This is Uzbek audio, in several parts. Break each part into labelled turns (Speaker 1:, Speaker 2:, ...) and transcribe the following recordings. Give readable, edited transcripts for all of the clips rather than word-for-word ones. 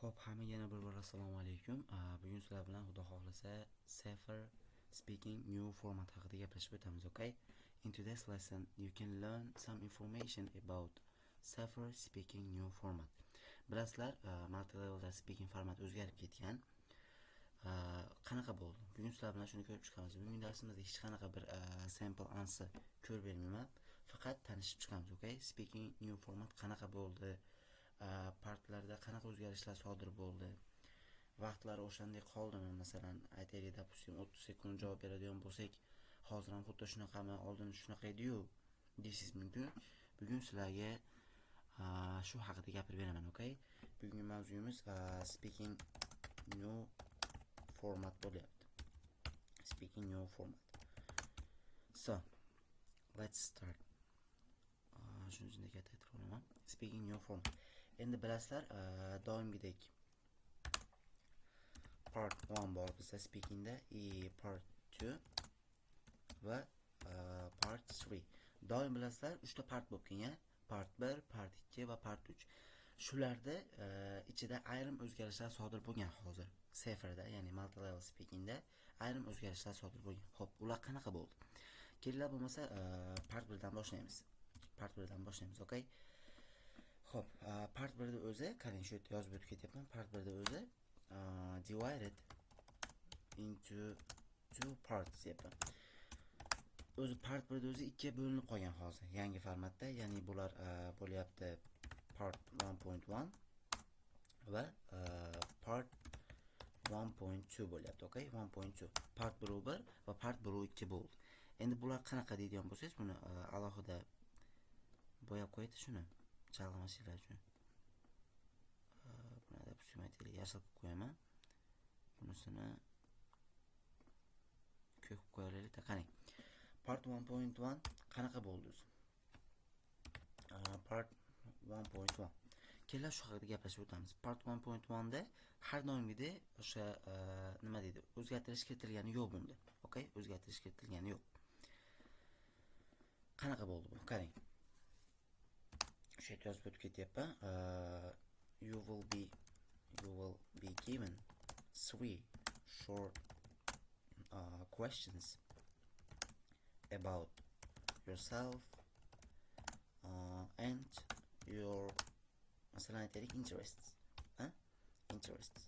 Speaker 1: Xo'p, hammaga yana bir bor assalomu alaykum. Bugun sizlar bilan Xudo xohlasa Safer Speaking New Format haqida gaplashib o'tamiz, okay? In today's lesson, you can learn some information about Safer Speaking New Format. Bilasizlar, multi-levelda speaking format o'zgarib ketgan. Qanaqa bo'ldi? Bugun sizlar bilan shuni ko'rib chiqamiz. Bugun darsimizda hech qanaqa bir sample answer ko'rib bermayman. Faqat tanishib chiqamiz, okay? Speaking New Format qanaqa bo'ldi? Partlarda qanaqa o'zgarishlar sodir bo'ldi, vaqtlari o'shanday qoldimi? Masalan, aytaylik, допустим 30 sekund javob beradigan bo'lsak, hozir ham xuddi shunaqami, oldin shunaqa edi-yu deysiz mumkin. Bugun sizlarga shu haqida gapirib beraman, okay? Bugungi mavzuyimiz speaking new format bo'lyapti. Speaking new format. So, let's start. Shunday aytib olaman. Speaking new format. Endi bilasizlar, doimgidek part 1 bor bizda speakingda, part 2 va part 3. Doim bilasizlar 3 ta part bo'lib kelgan, part 1, part 2 va part 3. Shularda ichida ayrim o'zgarishlar sodir bo'lgan hozir. Saferda, ya'ni multi-level speakingda ayrim o'zgarishlar sodir bo'lgan. Xo'p, ular qanaqa bo'ldi? Kelinglar bo'lmasa part 1 dan boshlaymiz. Part 1 dan boshlaymiz, okay? Xo'p, part 1 da o'zi, qarang, shu yerda yozib o'tib ketyapman. Part 1 da o'zi divided into two parts deyapman. O'zi part 1 da o'zi ikkiga bo'linib qolgan hozir. Yangi formatda, ya'ni bular bo'lyapti part 1.1 va part 1.2 bo'lyapti, okay? 1.2. Part 1 va part 1.2 bo'ldi. Endi bular qanaqa deydigan bo'lsangiz, buni alohida bo'yab qo'yadi shuni. Chalg'imashinglar uchun. Buni da aytaylik, yashil qilib qo'yaman. Bunisini ko'k qilib qo'yaylik. Qarang. Part 1.1 qanaqa bo'ldi o'zi? Part 1.1. Kelinglar shu haqida gaplashib o'tamiz. Part 1.1 da har doimgidek o'sha nima deydi? O'zgartirish kiritilgani yo'q bunda. Okay? O'zgartirish kiritilgani yo'q. Qanaqa bo'ldi bu? Qarang. Shu yerda yozib o'tib ketyapman. You will be given 3 short questions about yourself and your masalan aytaylik interests. Interests.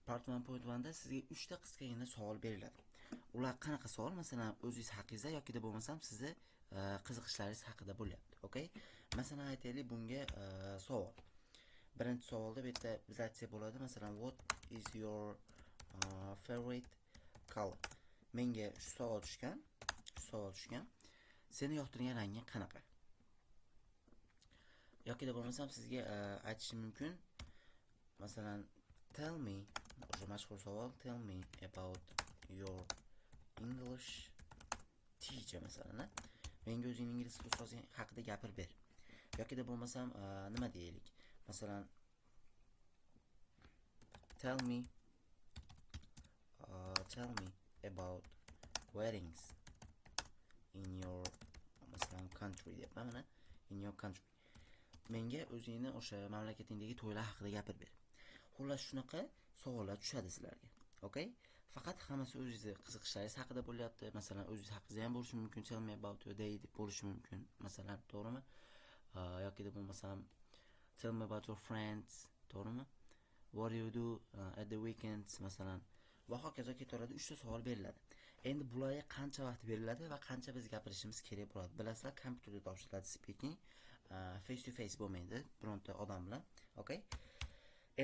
Speaker 1: Part 1.1 da sizga 3 ta qisqagina savol beriladi. Ular qanaqa savol? Masalan, o'zingiz haqingizda yoki bo'lmasam sizni qiziqishlaringiz haqida bo'lyapti, okay? Masalan, aytaylik, bunga savol. Birinchi savolda bu yerda biz aytsak bo'ladi, masalan, what is your favorite color? Menga shu savol tushgan. Seni yoqtirgan ranging qanaqa? Yoki bo'lmasam sizga aytishim mumkin. Masalan, tell me, o'sha mashhur savol, tell me about your English teacher masalan. Menga o'zing ingliz ustozing haqida gapirib ber. Yoki bo'lmasam nima deylik? Masalan, tell me about weddings in your masalan country deyapman, mana, in your country. Menga o'zingni o'sha mamlakatingdagi to'ylar haqida gapirib ber. Xullas shunaqa savollar tushadi sizlarga. Okay? Faqat hammasi o'zingiz qiziqishlaringiz haqida bo'lyapti. Masalan, o'zingiz haqingizda ham bo'lishi mumkin. Tell me about your day deb bo'lishi mumkin. Masalan, to'g'rimi? Yoki bo'lmasam tell me about your friends, to'g'rimi? What do you do at the weekends masalan. Va hokazo ketaveradi, 3 ta savol beriladi. Endi bularga qancha vaqt beriladi va qancha biz gapirishimiz kerak bo'ladi? Bilasizlar, kompyuterda topshiriladi speaking, face to face bo'lmaydi, bironta odam bilan. Okay?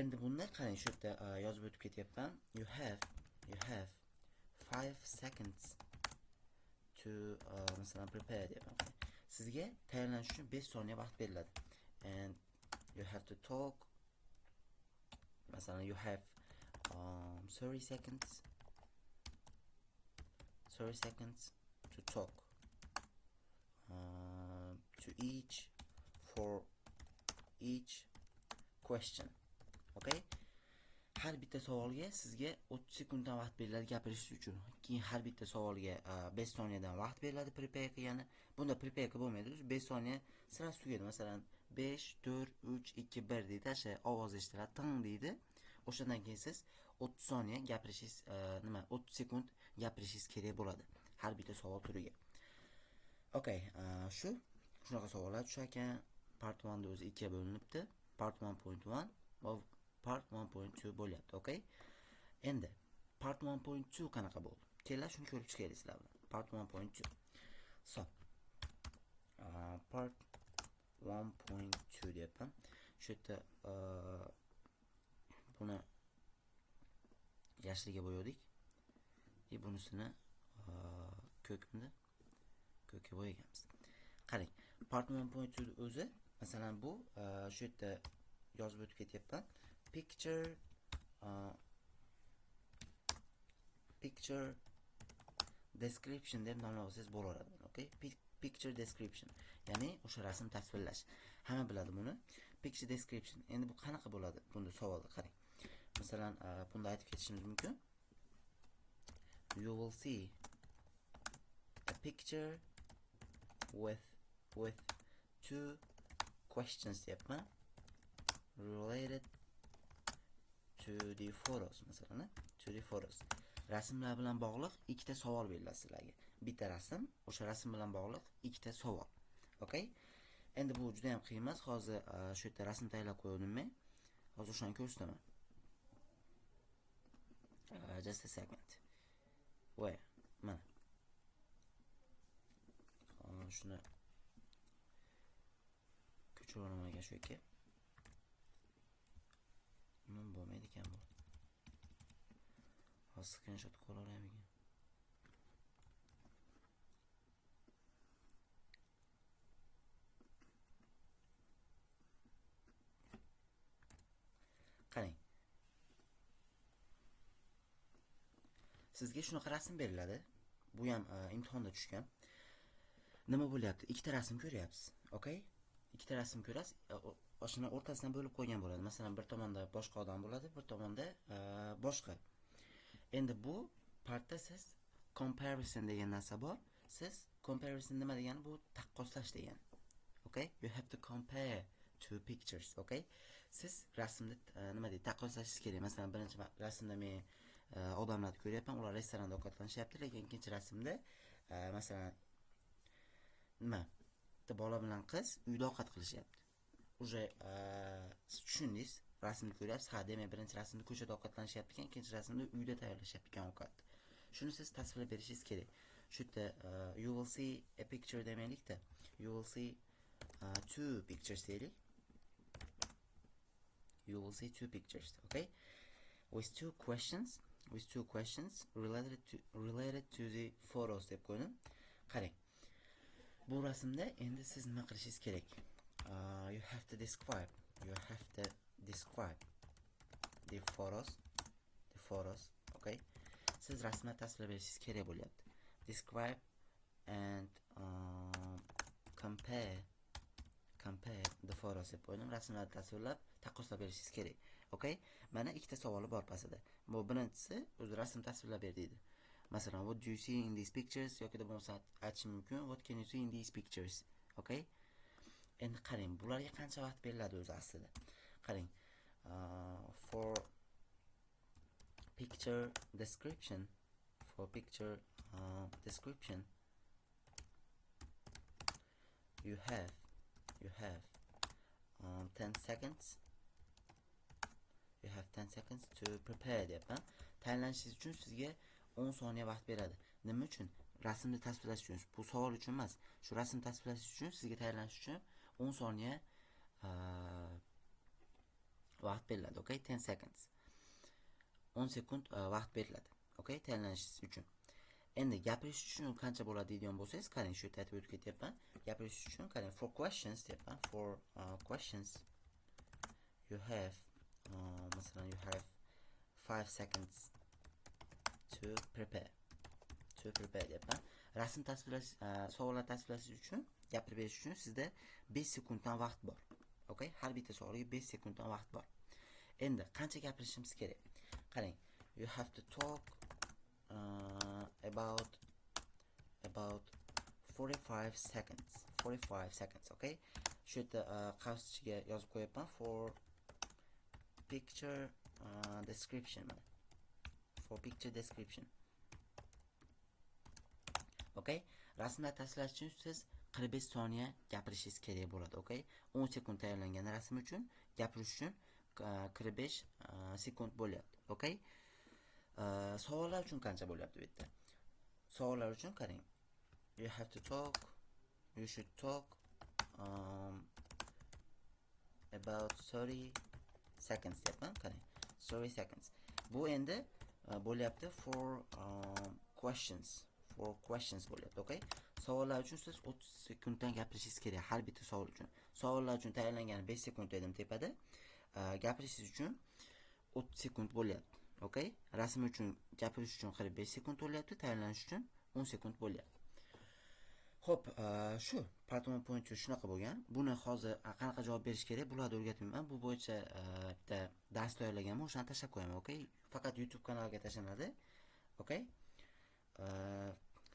Speaker 1: Endi bunda qarang, shu yerda yozib o'tib ketyapman. You have 5 seconds to masalan prepare deyapman. Sizga tayyorlanish uchun 5 soniya vaqt beriladi. And you have to talk. Masalan, you have 30 seconds to talk for each question. Okay? Har bitta savolga sizga 30 sekunddan vaqt beriladi gapirish uchun. Keyin har bitta savolga 5 soniyadan vaqt beriladi prepare qilgani. Bunda prepare bo'lmaydi, 5 soniya sira tugadi. Masalan, 5 4 3 2 1 deydi. O'sha ovoz eshitiladi, ting deydi. O'shandan keyin siz 30 soniya gapirishingiz, 30 sekund gapirishingiz kerak bo'ladi har bitta savol turiga. Okay, shunaqa savollar tushar ekan. Part 1 da o'zi 2 ga bo'linibdi. Part 1.1 va Part 1.2 bo'lyapti, okay? Endi Part 1.2 qanaqa bo'ldi? Kelinglar shuni ko'rib chiqaylik sizlar bilan. Part 1.2. So, Part 1.2 deyapman. Shu yerda buni yashiliga bo'yadik. Bunisini ko'kga bo'yaganmiz. Qarang, Part 1.2 o'zi, masalan bu shu yerda yozib o'tib ketyapman. Picture description deb nomlasangiz bo'laveradi, okay? Picture description, ya'ni o'sha rasm tasvirlash. Hamma biladi buni. Picture description. Endi bu qanaqa bo'ladi? Bunda savolda qarang. Masalan, bunda aytib ketishimiz mumkin. You will see a picture with two questions deyapman, related to the photos. Masalan, to the photos. Rasmlar bilan bog'liq ikkita savol beriladi sizlarga. Bitta rasm, o'sha rasm bilan bog'liq ikkita savol. Okay? Endi bu juda ham qiyin emas. Hozir shu yerda rasm tayyorlab qo'ydim men. Hozir o'shani ko'rsataman. Just a second. Where? Mana. Shuni ko'chiraman ekan shu yerga. Nima bo'lmaydi ekan bu. Hozir screenshot qo'yalarim ekan. Qarang. Sizga shunaqa rasm beriladi. Bu ham imtihonda tushgan. Nima bo'lyapti? Ikkita rasm ko'ryapsiz, okay? Ikkita rasm ko'rasiz. O'shani o'rtasidan bo'lib qo'ygan bo'ladi. Masalan, bir tomonda boshqa odam bo'ladi, bir tomonda boshqa. Endi bu partda siz comparison degan narsa bor. Siz comparison nima degani? Bu taqqoslash degani. Okay? You have to compare two pictures, okay? Siz rasmni nima deydi? Taqqoslashingiz kerak. Masalan, birinchi rasmda men odamlarni ko'ryapman, ular restoranda ovqatlanishyapti, lekin ikkinchi rasmda masalan nima? Bola bilan qiz uyda ovqat qilishyapti. Uje tushundingiz, rasmni ko'ryapsiz. Ha, demak, birinchi rasmda ko'chada ovqatlanishyapti ekan, ikkinchi rasmda uyda tayyorlashyapti ekan ovqat. Shuni siz tasvirlab berishingiz kerak. Shu yerda you will see a picture demaylikda. You will see two pictures deylik. You will see two pictures, okay? With two questions related to the photos deb qo'ydim. Qarang. Bu rasmda endi siz nima qilishingiz kerak? You have to describe the photos, okay? Siz rasmni tasvirlab berishingiz kerak bo'lyapti. Describe and compare the photos deb qo'ydim. Rasmlarni tasvirlab, taqqoslab berishingiz kerak. Okay? Mana ikkita savoli bor pasida. Bu birinchisi o'zi rasm tasvirlab ber deydi. Masalan, what do you see in these pictures? yoki da bo'lmasa aytishim mumkin, what can you see in these pictures? Okay? Endi qarang, bularga qancha vaqt beriladi o'zi aslida. Qarang. For picture description, you have 10 seconds. You have 10 seconds to prepare deyapman. Tayyorlanishingiz uchun sizga 10 soniya vaqt beradi. Nima uchun? Rasmni tasvirlash uchun. Bu savol uchun emas. Shu rasmni tasvirlash uchun, sizga tayyorlanish uchun 10 soniya vaqt beriladi, okay? 10 seconds. 10 sekund vaqt beriladi, okay? Tayyorlanishingiz uchun. Endi gapirish uchun qancha bo'ladi deydigan bo'lsangiz, qarang, shu yerda aytib o'tib ketyapman. Gapirish uchun qarang, for questions deyapman. For questions you have masalan, you have 5 seconds to prepare deyapman. Rasm tasvirlash, savollar tasvirlash uchun, gapirib berish uchun sizda 5 sekunddan vaqt bor. Okay? Har bitta savolga 5 sekunddan vaqt bor. Endi qancha gapirishimiz kerak? Qarang, you have to talk about 45 seconds, okay? shu yerda qavs ichiga yozib qo'yapman for picture description. For picture description. Okay? Rasmlar tasvirlash uchun siz 45 soniya gapirishingiz kerak bo'ladi, okay? 10 sekund tayyorlangan rasm uchun gapirish uchun 45 sekund bo'lyapti, okay? Savollar uchun qancha bo'lyapti bu yerda? Savollar uchun qarang. You have to talk, you should talk about 30 seconds deyapman, qarang. 30 seconds. Bu endi bo'lyapti for questions. For questions bo'lyapti, okay? Savollar uchun siz 30 sekunddan gapirishingiz kerak har bitta savol uchun. Savollar uchun tayyorlangan 5 sekund dedim tepada. Gapirishingiz uchun 30 sekund bo'lyapti, okay? Rasm uchun gapirish uchun 45 sekund bo'lyapti, tayyorlanish uchun 10 sekund bo'lyapti. Xo'p, shu part 1.2 shunaqa bo'lgan. Buni hozir qanaqa javob berish kerak, bularni o'rgatmayman. Bu bo'yicha bitta dars tayyorlaganman, o'shani tashlab qo'yaman, okay? Faqat YouTube kanaliga tashlanadi, okay?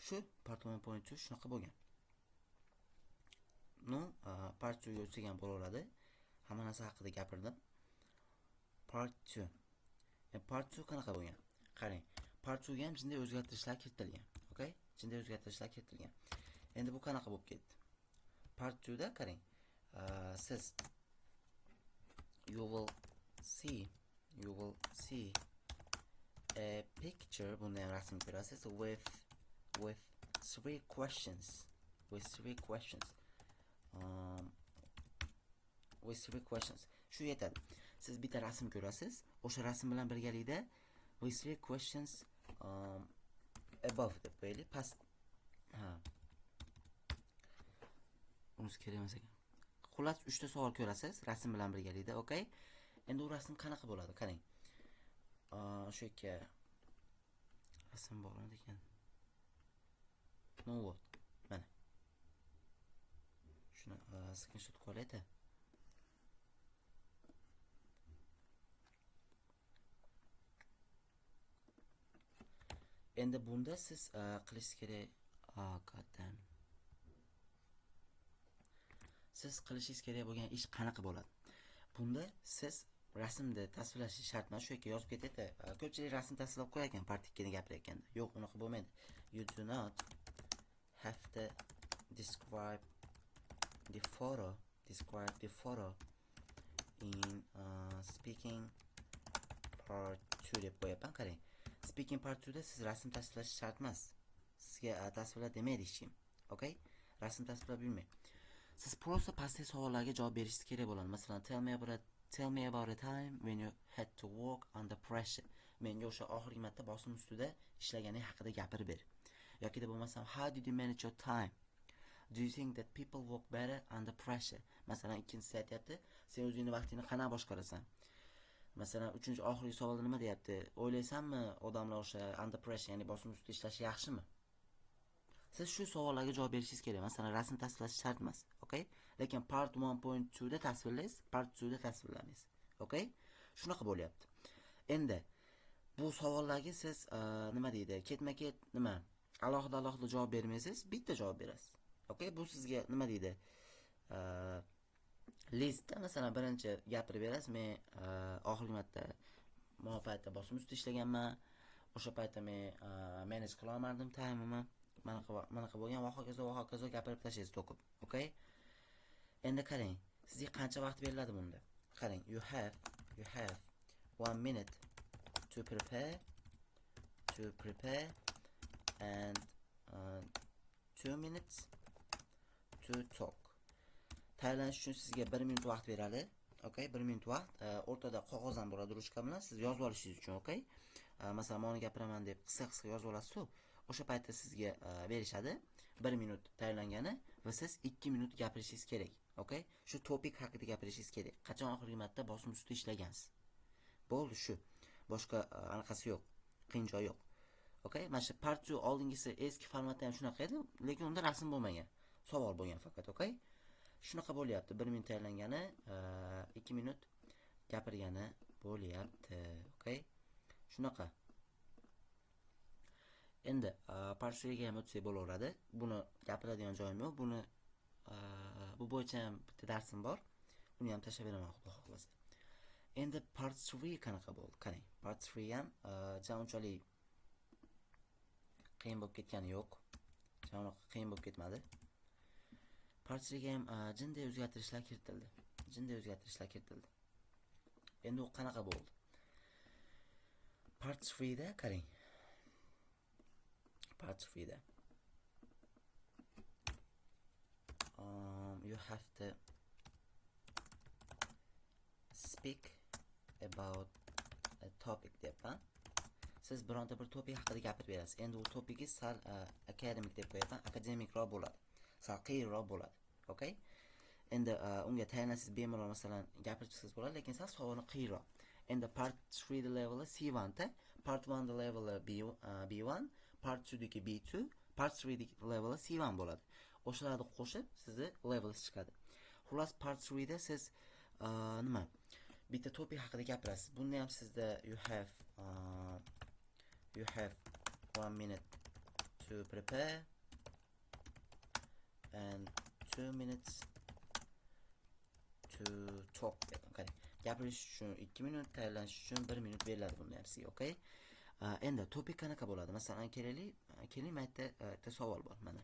Speaker 1: Shu part 1.2 shunaqa bo'lgan. No, part 2 ga o'tgan bo'laveradi. Hamma narsa haqida gapirdim. Part 2. Part 2 qanaqa bo'lgan? Qarang, part 2 ga ham jinday o'zgartirishlar kiritilgan, okay? Jinday o'zgartirishlar kiritilgan. Endi bu qanaqa bo'lib ketdi? Part 2 da qarang. Siz you will see a picture, buni ham rasm ko'rasiz with 3 questions. With 3 questions. Shu yetadi. Siz bitta rasm ko'rasiz, o'sha rasm bilan birgalikda with 3 questions above deb qo'yaylik, past. Unisi kerak emas ekan. Xullas 3 ta savol ko'rasiz rasm bilan birgalikda, okay? Endi u rasm qanaqa bo'ladi? Qarang. Shu yerga rasm bog'lanadi ekan. No what? Mana. Shuni screenshot qo'yaylik. Endi bunda siz qilishingiz kerak. Qadam. Siz qilishingiz kerak bo'lgan ish qanaqa bo'ladi? Bunda siz rasmni tasvirlashingiz shart emas, shu yerga yozib ketadi. Ko'pchilik rasm tasvirlab qo'yar ekan part 2 ni gapirayotganda. Yo'q, unaqa bo'lmaydi. You do not have to describe the photo in speaking part 2 deb qo'yapman, qarang. Speaking part 2 da siz rasm tasvirlash shart emas. Sizga tasvirla demaydi hech kim. Okay? Rasm tasvirlab yurmang. Siz prosta pastdagi savollarga javob berishingiz kerak bo'ladi. Masalan, tell me about a time when you had to work under pressure. Menga o'sha oxirgi marta bosim ustida ishlaganing haqida gapirib ber. Yoki da bo'lmasam, how did you manage your time? Do you think that people work better under pressure? Masalan, ikkinchisi aytayapti, sen o'zingning vaqtingni qanday boshqarasan? Masalan, uchinchi oxirgi savolda nima deyapti? O'ylaysanmi, odamlar o'sha under pressure, ya'ni bosim ustida ishlashi yaxshimi? Siz shu savollarga javob berishingiz kerak. Masalan, rasm tasvirlash shart emas, okay? Lekin part 1.2 da tasvirlaysiz, part 2 da tasvirlamaysiz, okay? Shunaqa bo'lyapti. Endi bu savollarga siz nima deydi? Ketma-ket nima? Alohida javob bermaysiz, bitta javob berasiz. Okay? Bu sizga nima deydi? Listda masalan birinchi gapirib berasiz. Men oxirgi marta mana paytda bosim ustida ishlaganman. O'sha paytda men manage qila olmadim time'imni. Mana bo'lgan va hokazo gapirib tashlaysiz to'kib. Okay? Endi qarang, sizga qancha vaqt beriladi bunda? Qarang, you have 1 minute to prepare and 2 minutes to talk. Tayyorlanish uchun sizga 1 minut vaqt beradi. Okay, 1 minut vaqt. O'rtada qog'oz ham bo'ladi, ruchka bilan siz yozib olishingiz uchun, okay? Masalan, men gapiraman deb qisqa yozib olasiz-ku. O'sha paytda sizga berishadi 1 minut tayyorlangani va siz 2 minut gapirishingiz kerak. Okay? Shu topik haqida gapirishingiz kerak. Qachon oxirgi marta bosim ustida ishlagansiz? Bo'ldi shu. Boshqa anaqasi yo'q. Qiyin joyi yo'q. Okay? Mana shu part 2 oldingisi eski formatda ham shunaqa edi, lekin unda rasm bo'lmagan. Savol bo'lgan faqat, okay? Shunaqa bo'lyapti. 1 minut tayyorlangani, 2 minut gapirgani bo'lyapti. Okay? Shunaqa. Endi part 2 ga ham o'tsak bo'laveradi. Buni gapiradigan joyim yo'q. Buni bu bo'yicha ham bitta darsim bor. Uni ham tashlab beraman xudo xohlasa. Endi part 3 qanaqa bo'ldi? Qarang, part 3 ham unchalik qiyin bo'lib ketgani yo'q. Qiyin bo'lib ketmadi. Part 3 ga ham jinday o'zgartirishlar kiritildi. Endi u qanaqa bo'ldi? Part 3 da qarang. Part 3 da you have to speak about a topic deyapman. Siz bironta bir topik haqida gapirib berasiz. Endi u topigi sal academic deb qo'yaman, akademikroq bo'ladi. Sal qiyinroq bo'ladi. Okay? Endi unga tayanasiz bemalol masalan gapirib chiqsangiz bo'ladi, lekin sal savoli qiyinroq. Endi part 3 the level C1 ta, part 1 the level B1, part 2 dagi B2, part 3 the level C1 bo'ladi. O'shalarni qo'shib sizni levelingiz chiqadi. Xullas part 3 da siz nima? Bitta topik haqida gapirasiz. Bunda ham sizda you have 1 minute to prepare and 2 minutes to talk. Okay. Gapirish uchun 2 minut, tayyorlanish uchun 1 minut beriladi bunda ham sizga, okay? Endi topik qanaqa bo'ladi? Masalan, keling, mayda savol bor mana.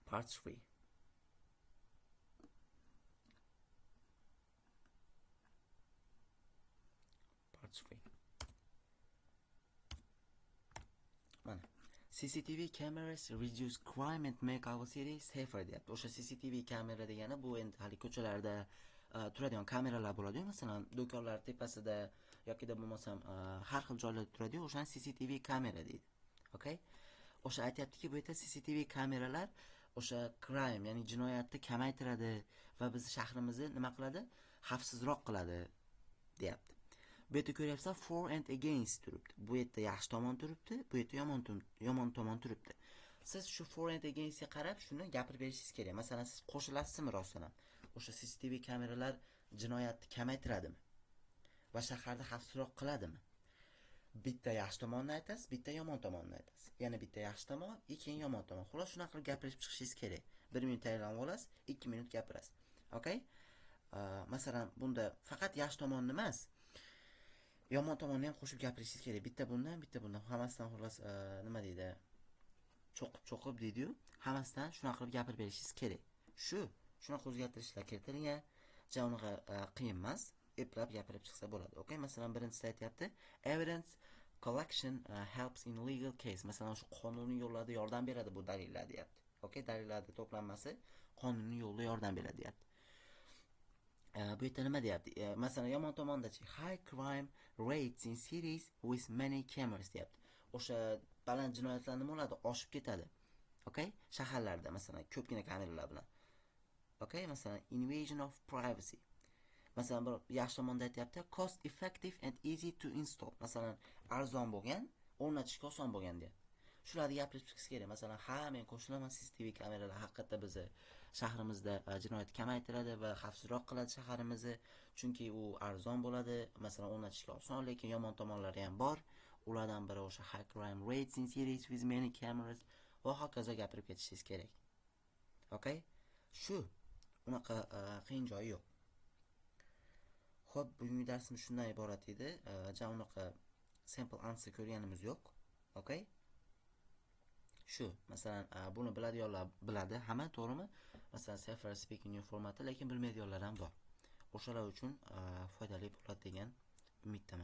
Speaker 1: Part 3. Part 3. Mana. CCTV cameras reduce crime and make our city safer deyapti. O'sha CCTV kamera degani bu endi hali ko'chalarda turadigan kameralar bo'ladi-yu, masalan, do'konlar tepasida yoki da bo'lmasam har xil joylarda turadi-yu, o'shani CCTV kamera deydi. Okay? O'sha aytayaptiki, bu yerda CCTV kameralar o'sha crime, ya'ni jinoyatni kamaytiradi va biz shahrimizni nima qiladi? Xavfsizroq qiladi, deyapti. Bu yerda ko'ryapsiz, for and against turibdi. Bu yerda yaxshi tomon turibdi, bu yerda yomon tomon turibdi. Siz shu for and against ga qarab shuni gapirib berishingiz kerak. Masalan, siz qo'shilasizmi rostdan ham? O'sha CCTV kameralar jinoyatni kamaytiradimi? Va shaharda xavfsizroq qiladimi? Bitta yaxshi tomonni aytasiz, bitta yomon tomonni aytasiz. Yana bitta yaxshi tomon, keyin yomon tomon. Xolos shunaqa qilib gapirib chiqishingiz kerak. 1 minut tayyorlanib olasiz, 2 minut gapirasiz. Okay? Masalan, bunda faqat yaxshi tomonni emas, yomon tomonni ham qo'shib gapirishingiz kerak. Bitta bundan, hammasidan xolos nima deydi? Cho'qib deydi-yu, hammasidan shunaqa qilib gapirib berishingiz kerak. Shunaqa o'zgartirishlar kiritilgan, unaqa qiyin emas. Eplab gapirib chiqsa bo'ladi. Okay? Masalan, birinchisida aytayapti, evidence collection helps in legal case. Masalan, shu qonuniy yo'llarda yordam beradi bu dalillar deyapti. Okay? Dalillarning to'planmasi qonuniy yo'lda yordam beradi deyapti. Bu yerda nima deyapti? Masalan, yomon tomondachi high crime rates in cities with many cameras deyapti. O'sha baland jinoyatlar nima bo'ladi? Oshib ketadi. Okay? Shaharlarda masalan ko'pgina kameralar bilan. Okay? Masalan, invasion of privacy. Masalan, bir yaxshi tomonda aytayapti, cost effective and easy to install. Masalan, arzon bo'lgan, o'rnatishga oson bo'lgan deyapti. Shularni gapirib chiqish kerak. Masalan, men qo'shilaman, CCTV kameralar haqiqatda bizni shahrimizda jinoyat kamaytiradi va xavfsizroq qiladi shaharimizni, chunki u arzon bo'ladi. Masalan, o'rnatishga oson, lekin yomon tomonlari ham bor. Ulardan biri o'sha high crime rates in cities with many cameras va hokazo gapirib ketishingiz kerak. Okay? Unaqa qiyin joyi yo'q. Xo'p, bugungi darsimiz shundan iborat edi. Unaqa sample answer ko'rganimiz yo'q. Okay? Masalan, buni biladiganlar biladi, hamma to'g'rimi? Masalan, Safer Speaking New formati, lekin bilmaydiganlar ham bor. O'shalar uchun foydali bo'ladi degan umiddaman.